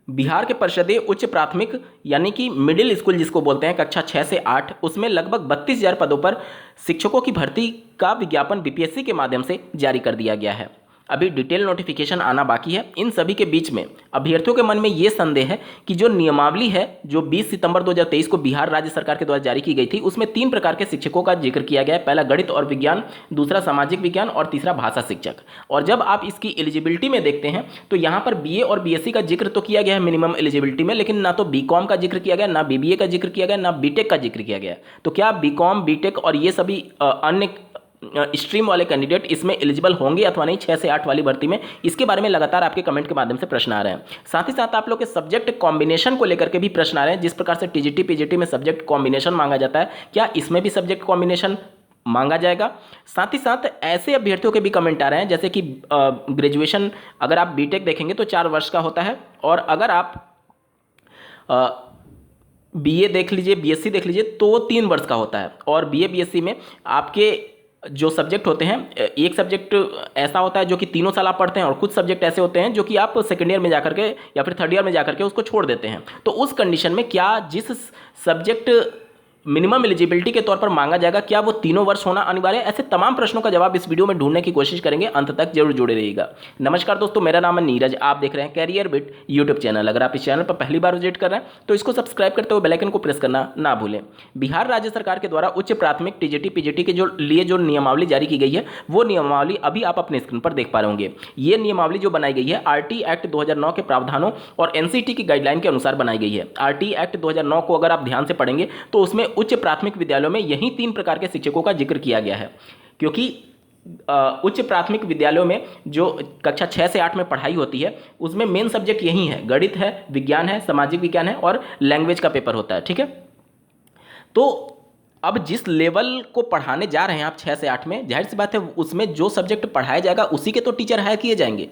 बिहार के परिषदीय उच्च प्राथमिक यानी कि मिडिल स्कूल जिसको बोलते हैं कक्षा 6 से 8 उसमें लगभग 32,000 पदों पर शिक्षकों की भर्ती का विज्ञापन बीपीएससी के माध्यम से जारी कर दिया गया है। अभी डिटेल नोटिफिकेशन आना बाकी है। इन सभी के बीच में अभ्यर्थियों के मन में ये संदेह है कि जो नियमावली है जो 20 सितंबर 2023 को बिहार राज्य सरकार के द्वारा जारी की गई थी उसमें 3 प्रकार के शिक्षकों का जिक्र किया गया है। पहला गणित और विज्ञान, दूसरा सामाजिक विज्ञान और तीसरा भाषा शिक्षक। और जब आप इसकी एलिजिबिलिटी में देखते हैं तो यहाँ पर बीए और बीएससी का जिक्र तो किया गया है मिनिमम एलिजिबिलिटी में, लेकिन ना तो बीकॉम का जिक्र किया गया, ना बीबीए का जिक्र किया गया, ना बीटेक का जिक्र किया गया। तो क्या बीकॉम, बीटेक और ये सभी अन्य स्ट्रीम वाले कैंडिडेट इसमें एलिजिबल होंगे अथवा नहीं 6 से 8 वाली भर्ती में? इसके बारे में लगातार आपके कमेंट के माध्यम से प्रश्न आ रहे हैं। साथ ही साथ आप लोग के सब्जेक्ट कॉम्बिनेशन को लेकर के भी प्रश्न आ रहे हैं। जिस प्रकार से टीजीटी पीजीटी में सब्जेक्ट कॉम्बिनेशन मांगा जाता है, क्या इसमें भी सब्जेक्ट कॉम्बिनेशन मांगा जाएगा? साथ ही साथ ऐसे अभ्यर्थियों के भी कमेंट आ रहे हैं जैसे कि ग्रेजुएशन अगर आप बीटेक देखेंगे तो 4 वर्ष का होता है, और अगर आप बीए देख लीजिए, बीएससी देख लीजिए तो वो 3 वर्ष का होता है। और बीए बीएससी में आपके जो सब्जेक्ट होते हैं, एक सब्जेक्ट ऐसा होता है जो कि 3 साल आप पढ़ते हैं और कुछ सब्जेक्ट ऐसे होते हैं जो कि आप सेकेंड ईयर में जाकर के या फिर थर्ड ईयर में जाकर के उसको छोड़ देते हैं। तो उस कंडीशन में क्या जिस सब्जेक्ट मिनिमम एलिजिबिलिटी के तौर पर मांगा जाएगा क्या वो 3 वर्ष होना अनिवार्य है? ऐसे तमाम प्रश्नों का जवाब इस वीडियो में ढूंढने की कोशिश करेंगे। अंत तक जरूर जुड़े रहिएगा। नमस्कार दोस्तों, मेरा नाम है नीरज, आप देख रहे हैं कैरियर बिट यूट्यूब चैनल। अगर आप इस चैनल पर पहली बार विजिट कर रहे हैं तो इसको सब्सक्राइब करते हुए बेल आइकन को प्रेस करना ना भूलें। बिहार राज्य सरकार के द्वारा उच्च प्राथमिक टीजीटी पीजीटी के जो नियमावली जारी की गई है वो नियमावली अभी आप अपने स्क्रीन पर देख पा रहे होंगे। ये नियमावली जो बनाई गई है आरटी एक्ट 2009 के प्रावधानों और एनसीटी की गाइडलाइन के अनुसार बनाई गई है। आरटी एक्ट 2009 को अगर आप ध्यान से पढ़ेंगे तो उसमें उच्च प्राथमिक विद्यालयों में यही 3 प्रकार के शिक्षकों का जिक्र किया गया है, क्योंकि उच्च प्राथमिक विद्यालयों में जो कक्षा 6 से 8 में पढ़ाई होती है उसमें मेन सब्जेक्ट यही है, गणित है, विज्ञान है, सामाजिक विज्ञान है और लैंग्वेज का पेपर होता है। ठीक है, तो अब जिस लेवल को पढ़ाने जा रहे हैं आप 6 से 8 में, जाहिर सी बात है उसमें जो सब्जेक्ट पढ़ाया जाएगा उसी के तो टीचर हायर किए जाएंगे।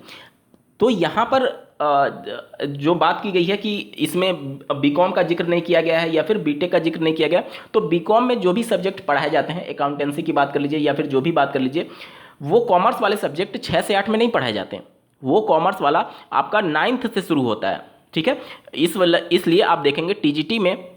तो यहाँ पर जो बात की गई है कि इसमें बीकॉम का जिक्र नहीं किया गया है या फिर बीटेक का जिक्र नहीं किया गया, तो बीकॉम में जो भी सब्जेक्ट पढ़ाए जाते हैं, अकाउंटेंसी की बात कर लीजिए या फिर जो भी बात कर लीजिए, वो कॉमर्स वाले सब्जेक्ट 6 से 8 में नहीं पढ़ाए जाते हैं। वो कॉमर्स वाला आपका 9th से शुरू होता है। ठीक है, इसलिए आप देखेंगे टीजीटी में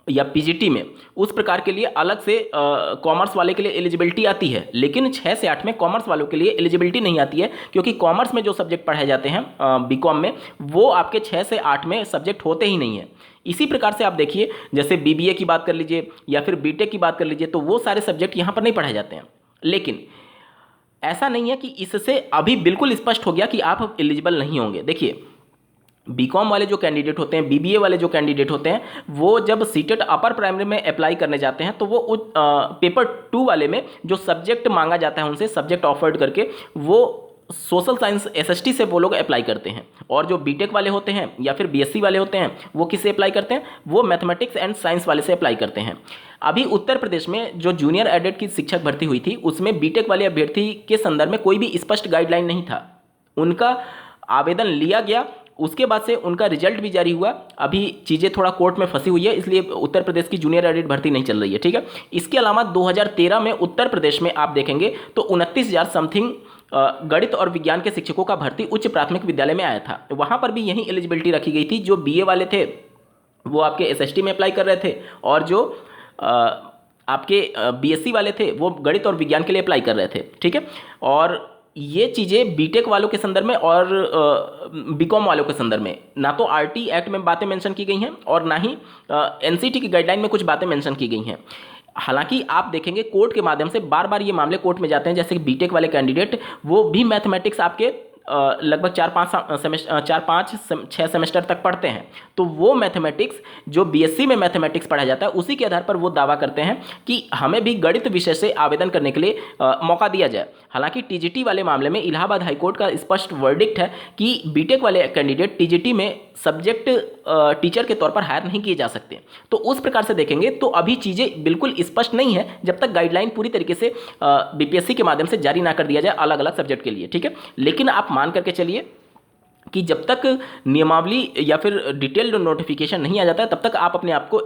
या पीजीटी में उस प्रकार के लिए अलग से कॉमर्स वाले के लिए एलिजिबिलिटी आती है, लेकिन 6 से 8 में कॉमर्स वालों के लिए एलिजिबिलिटी नहीं आती है, क्योंकि कॉमर्स में जो सब्जेक्ट पढ़ाए जाते हैं बीकॉम में वो आपके 6 से 8 में सब्जेक्ट होते ही नहीं है। इसी प्रकार से आप देखिए जैसे बीबीए की बात कर लीजिए या फिर बीटेक की बात कर लीजिए तो वो सारे सब्जेक्ट यहाँ पर नहीं पढ़ाए जाते हैं। लेकिन ऐसा नहीं है कि इससे अभी बिल्कुल स्पष्ट हो गया कि आप एलिजिबल नहीं होंगे। देखिए बीकॉम वाले जो कैंडिडेट होते हैं, बीबीए वाले जो कैंडिडेट होते हैं, वो जब सीटेट अपर प्राइमरी में अप्लाई करने जाते हैं तो वो पेपर 2 वाले में जो सब्जेक्ट मांगा जाता है उनसे सब्जेक्ट ऑफर्ड करके वो सोशल साइंस एसएसटी से वो लोग अप्लाई करते हैं। और जो बीटेक वाले होते हैं या फिर बीएससी वाले होते हैं वो किससे अप्लाई करते हैं? वो मैथमेटिक्स एंड साइंस वाले से अप्लाई करते हैं। अभी उत्तर प्रदेश में जो जूनियर एडेड की शिक्षक भर्ती हुई थी उसमें बीटेक वाले अभ्यर्थी के संदर्भ में कोई भी स्पष्ट गाइडलाइन नहीं था। उनका आवेदन लिया गया, उसके बाद से उनका रिजल्ट भी जारी हुआ। अभी चीज़ें थोड़ा कोर्ट में फंसी हुई है, इसलिए उत्तर प्रदेश की जूनियर एडेड भर्ती नहीं चल रही है। ठीक है, इसके अलावा 2013 में उत्तर प्रदेश में आप देखेंगे तो 29,000 समथिंग गणित और विज्ञान के शिक्षकों का भर्ती उच्च प्राथमिक विद्यालय में आया था। वहाँ पर भी यही एलिजिबिलिटी रखी गई थी। जो बीए वाले थे वो आपके एसएसटी में अप्लाई कर रहे थे और जो आपके बीएससी वाले थे वो गणित और विज्ञान के लिए अप्लाई कर रहे थे। ठीक है, और ये चीज़ें बीटेक वालों के संदर्भ में और बीकॉम वालों के संदर्भ में ना तो आरटी एक्ट में बातें मेंशन की गई हैं और ना ही एनसीटी की गाइडलाइन में कुछ बातें मेंशन की गई हैं। हालांकि आप देखेंगे कोर्ट के माध्यम से बार बार ये मामले कोर्ट में जाते हैं। जैसे कि बीटेक वाले कैंडिडेट वो भी मैथमेटिक्स आपके लगभग 4-5-6 सेमेस्टर तक पढ़ते हैं, तो वो मैथमेटिक्स जो बीएससी में मैथमेटिक्स पढ़ाया जाता है उसी के आधार पर वो दावा करते हैं कि हमें भी गणित विषय से आवेदन करने के लिए मौका दिया जाए। हालांकि टीजीटी वाले मामले में इलाहाबाद हाईकोर्ट का स्पष्ट वर्डिक्ट है कि बीटेक वाले कैंडिडेट टीजीटी में सब्जेक्ट टीचर के तौर पर हायर नहीं किए जा सकते। तो उस प्रकार से देखेंगे तो अभी चीज़ें बिल्कुल स्पष्ट नहीं है जब तक गाइडलाइन पूरी तरीके से बीपीएससी के माध्यम से जारी ना कर दिया जाए अलग अलग सब्जेक्ट के लिए। ठीक है, लेकिन आप मान करके चलिए कि जब तक नियमावली या फिर डिटेल्ड नोटिफिकेशन नहीं आ जाता है तब तक आप अपने आप को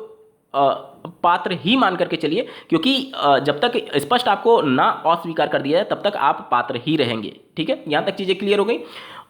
पात्र ही मान करके चलिए, क्योंकि जब तक स्पष्ट आपको ना अस्वीकार कर दिया जाए तब तक आप पात्र ही रहेंगे। ठीक है, यहां तक चीजें क्लियर हो गई।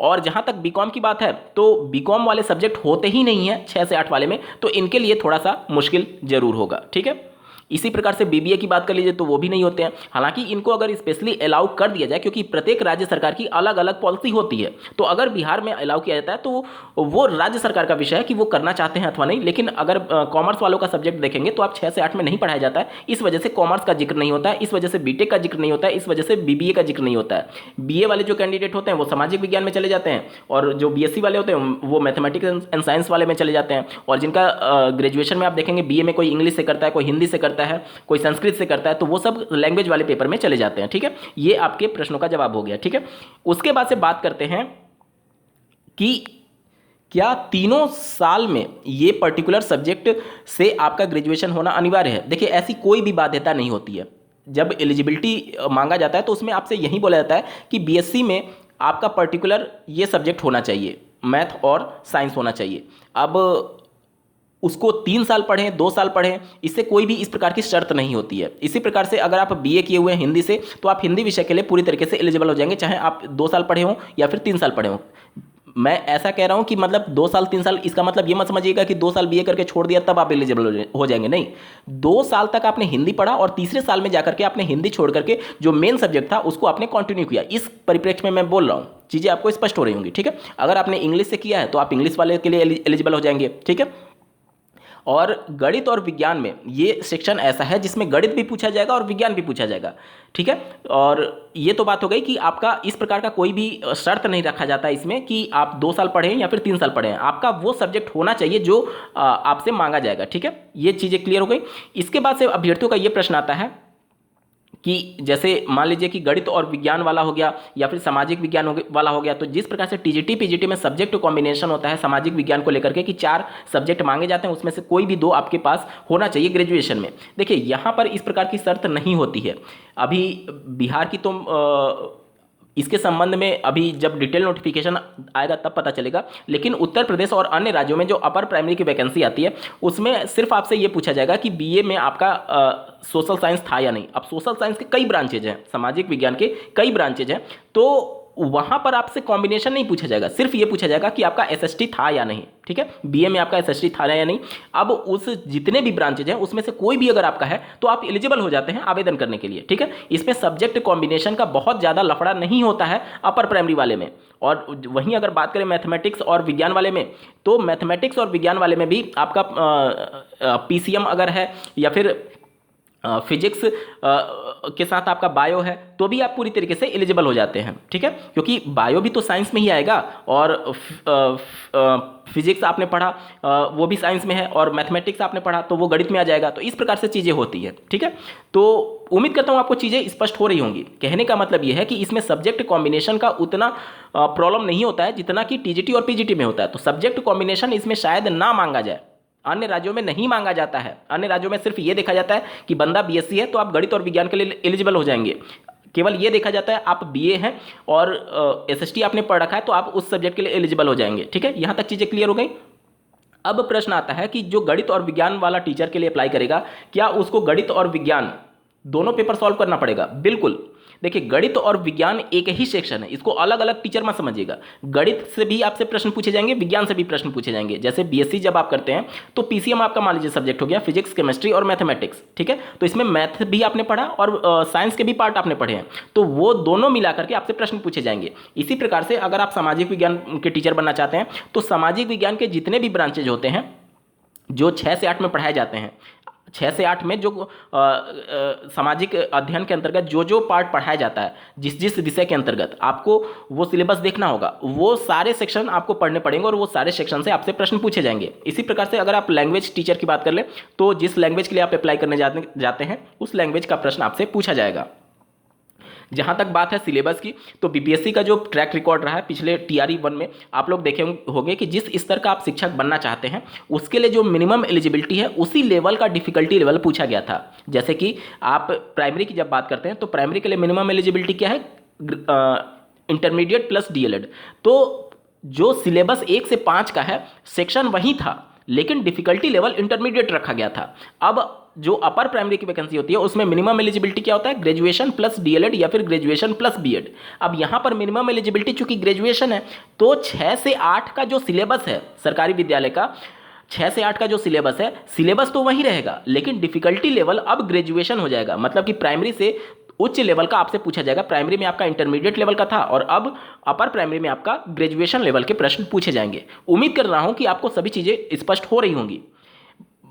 और जहां तक बीकॉम की बात है तो बीकॉम वाले सब्जेक्ट होते ही नहीं है 6 से 8 वाले में, तो इनके लिए थोड़ा सा मुश्किल जरूर होगा। ठीक है, इसी प्रकार से बीबीए की बात कर लीजिए तो वो भी नहीं होते हैं। हालांकि इनको अगर स्पेशली अलाउ कर दिया जाए, क्योंकि प्रत्येक राज्य सरकार की अलग अलग पॉलिसी होती है, तो अगर बिहार में अलाउ किया जाता है तो वो राज्य सरकार का विषय है कि वो करना चाहते हैं अथवा नहीं। लेकिन अगर कॉमर्स वालों का सब्जेक्ट देखेंगे तो आप 6 से 8 में नहीं पढ़ाया जाता है, इस वजह से कॉमर्स का जिक्र नहीं होता है, इस वजह से बीटेक का जिक्र नहीं होता है, इस वजह से बीबीए का जिक्र नहीं होता है। बीए वाले जो कैंडिडेट होते हैं वो सामाजिक विज्ञान में चले जाते हैं, और जो बीएससी वाले होते हैं वो मैथमेटिक्स एंड साइंस वाले में चले जाते हैं। और जिनका ग्रेजुएशन में आप देखेंगे बीए में कोई इंग्लिश से करता है, कोई हिंदी से करता है, कोई संस्कृत से करता है, तो वो सब लैंग्वेज वाले पेपर में चले जाते हैं। ठीक है, ये आपके प्रश्नों का जवाब हो गया। ठीक है, उसके बाद से बात करते हैं कि क्या तीनों साल में ये पर्टिकुलर सब्जेक्ट से आपका ग्रेजुएशन होना अनिवार्य है। देखिए, ऐसी कोई भी बाध्यता नहीं होती है। जब एलिजिबिलिटी मांगा जाता है तो उसमें आपसे यही बोला जाता है कि बीएससी में आपका पर्टिकुलर ये सब्जेक्ट होना चाहिए, मैथ और साइंस होना चाहिए। अब उसको 3 साल पढ़ें, 2 साल पढ़ें, इससे कोई भी इस प्रकार की शर्त नहीं होती है। इसी प्रकार से अगर आप बीए किए हुए हैं हिंदी से, तो आप हिंदी विषय के लिए पूरी तरीके से एलिजिबल हो जाएंगे, चाहे आप 2 साल पढ़े हों या फिर 3 साल पढ़े हों। मैं ऐसा कह रहा हूं कि मतलब 2 साल 3 साल, इसका मतलब ये मत समझिएगा कि 2 साल बीए करके छोड़ दिया तब आप एलिजिबल हो जाएंगे, नहीं। 2 साल तक आपने हिंदी पढ़ा और तीसरे साल में जाकर के आपने हिंदी छोड़ करके जो मेन सब्जेक्ट था उसको आपने कंटिन्यू किया। इस परिप्रेक्ष्य में मैं बोल रहा हूं, चीजें आपको स्पष्ट हो रही होंगी। ठीक है, अगर आपने इंग्लिश से किया है तो आप इंग्लिश वाले के लिए एलिजिबल हो जाएंगे। ठीक है, और गणित और विज्ञान में ये सेक्शन ऐसा है जिसमें गणित भी पूछा जाएगा और विज्ञान भी पूछा जाएगा। ठीक है, और ये तो बात हो गई कि आपका इस प्रकार का कोई भी शर्त नहीं रखा जाता इसमें कि आप 2 साल पढ़ें या फिर 3 साल पढ़ें, आपका वो सब्जेक्ट होना चाहिए जो आपसे मांगा जाएगा। ठीक है, ये चीज़ें क्लियर हो गई। इसके बाद से अभ्यर्थियों का ये प्रश्न आता है कि जैसे मान लीजिए कि गणित और विज्ञान वाला हो गया या फिर सामाजिक विज्ञान वाला हो गया, तो जिस प्रकार से टीजीटी पीजीटी में सब्जेक्ट कॉम्बिनेशन होता है सामाजिक विज्ञान को लेकर के कि 4 सब्जेक्ट मांगे जाते हैं, उसमें से कोई भी 2 आपके पास होना चाहिए ग्रेजुएशन में। देखिए, यहाँ पर इस प्रकार की शर्त नहीं होती है। अभी बिहार की तो इसके संबंध में अभी जब डिटेल नोटिफिकेशन आएगा तब पता चलेगा, लेकिन उत्तर प्रदेश और अन्य राज्यों में जो अपर प्राइमरी की वैकेंसी आती है उसमें सिर्फ आपसे ये पूछा जाएगा कि बीए में आपका सोशल साइंस था या नहीं। अब सोशल साइंस के कई ब्रांचेज हैं, सामाजिक विज्ञान के कई ब्रांचेज हैं, तो वहां पर आपसे कॉम्बिनेशन नहीं पूछा जाएगा, सिर्फ ये पूछा जाएगा कि आपका एसएसटी था या नहीं। ठीक है, बीए में आपका एसएसटी था या नहीं। अब उस जितने भी ब्रांचेज हैं उसमें से कोई भी अगर आपका है तो आप एलिजिबल हो जाते हैं आवेदन करने के लिए। ठीक है, इसमें सब्जेक्ट कॉम्बिनेशन का बहुत ज़्यादा लफड़ा नहीं होता है अपर प्राइमरी वाले में। और वहीं अगर बात करें मैथमेटिक्स और विज्ञान वाले में, तो मैथमेटिक्स और विज्ञान वाले में भी आपका पीसीएम अगर है या फिर फिजिक्स के साथ आपका बायो है तो भी आप पूरी तरीके से एलिजिबल हो जाते हैं। ठीक है, क्योंकि बायो भी तो साइंस में ही आएगा, और फिजिक्स आपने पढ़ा वो भी साइंस में है, और मैथमेटिक्स आपने पढ़ा तो वो गणित में आ जाएगा। तो इस प्रकार से चीज़ें होती है। ठीक है, तो उम्मीद करता हूँ आपको चीज़ें स्पष्ट हो रही होंगी। कहने का मतलब ये है कि इसमें सब्जेक्ट कॉम्बिनेशन का उतना प्रॉब्लम नहीं होता है जितना कि टीजीटी और पीजीटी में होता है। तो सब्जेक्ट कॉम्बिनेशन इसमें शायद ना मांगा जाए, अन्य राज्यों में नहीं मांगा जाता है। अन्य राज्यों में सिर्फ ये देखा जाता है कि बंदा बीएससी है तो आप गणित और विज्ञान के लिए एलिजिबल हो जाएंगे। केवल ये देखा जाता है आप बीए हैं और एसएसटी आपने पढ़ रखा है तो आप उस सब्जेक्ट के लिए एलिजिबल हो जाएंगे। ठीक है, यहां तक चीजें क्लियर हो गई। अब प्रश्न आता है कि जो गणित और विज्ञान वाला टीचर के लिए अप्लाई करेगा, क्या उसको गणित और विज्ञान दोनों पेपर सॉल्व करना पड़ेगा? बिल्कुल। देखिए, गणित और विज्ञान एक ही सेक्शन है, इसको अलग अलग टीचर मत समझिएगा। गणित से भी आपसे प्रश्न पूछे जाएंगे, विज्ञान से भी प्रश्न पूछे जाएंगे। जैसे बीएससी जब आप करते हैं तो पीसीएम आपका मान लीजिए सब्जेक्ट हो गया फिजिक्स, केमिस्ट्री और मैथमेटिक्स। ठीक है, तो इसमें मैथ भी आपने पढ़ा और साइंस के भी पार्ट आपने पढ़े हैं, तो वो दोनों मिला करके आपसे प्रश्न पूछे जाएंगे। इसी प्रकार से अगर आप सामाजिक विज्ञान के टीचर बनना चाहते हैं तो सामाजिक विज्ञान के जितने भी ब्रांचेज होते हैं जो 6 से 8 में पढ़ाए जाते हैं, 6 से 8 में जो सामाजिक अध्ययन के अंतर्गत जो जो पार्ट पढ़ाया जाता है, जिस जिस विषय के अंतर्गत आपको वो सिलेबस देखना होगा, वो सारे सेक्शन आपको पढ़ने पड़ेंगे और वो सारे सेक्शन से आपसे प्रश्न पूछे जाएंगे। इसी प्रकार से अगर आप लैंग्वेज टीचर की बात कर ले तो जिस लैंग्वेज के लिए आप अप्लाई करने जाते हैं उस लैंग्वेज का प्रश्न आपसे पूछा जाएगा। जहां तक बात है सिलेबस की, तो बीपीएससी का जो ट्रैक रिकॉर्ड रहा है पिछले टीआरई 1 में, आप लोग देखे होंगे कि जिस स्तर का आप शिक्षक बनना चाहते हैं उसके लिए जो मिनिमम एलिजिबिलिटी है उसी लेवल का डिफिकल्टी लेवल पूछा गया था। जैसे कि आप प्राइमरी की जब बात करते हैं तो प्राइमरी के लिए मिनिमम एलिजिबिलिटी क्या है? Intermediate plus DElEd. तो जो सिलेबस 1 से 5 का है सेक्शन वही था, लेकिन डिफिकल्टी लेवल इंटरमीडिएट रखा गया था। अब जो अपर प्राइमरी की वैकेंसी होती है उसमें मिनिमम एलिजिबिलिटी क्या होता है, ग्रेजुएशन प्लस डीएलएड या फिर ग्रेजुएशन प्लस बीएड। अब यहाँ पर मिनिमम एलिजिबिलिटी चूंकि ग्रेजुएशन है, तो 6 से 8 का जो सिलेबस है सरकारी विद्यालय का, 6 से 8 का जो सिलेबस है, सिलेबस तो वही रहेगा, लेकिन डिफिकल्टी लेवल अब ग्रेजुएशन हो जाएगा। मतलब कि प्राइमरी से उच्च लेवल का आपसे पूछा जाएगा। प्राइमरी में आपका इंटरमीडिएट लेवल का था और अब अपर प्राइमरी में आपका ग्रेजुएशन लेवल के प्रश्न पूछे जाएंगे। उम्मीद कर रहा हूं कि आपको सभी चीज़ें स्पष्ट हो रही होंगी।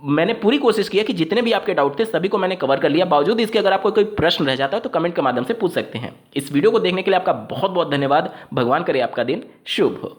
मैंने पूरी कोशिश की है कि जितने भी आपके डाउट थे सभी को मैंने कवर कर लिया। बावजूद इसके अगर आपको कोई प्रश्न रह जाता है तो कमेंट के माध्यम से पूछ सकते हैं। इस वीडियो को देखने के लिए आपका बहुत बहुत धन्यवाद। भगवान करे आपका दिन शुभ हो।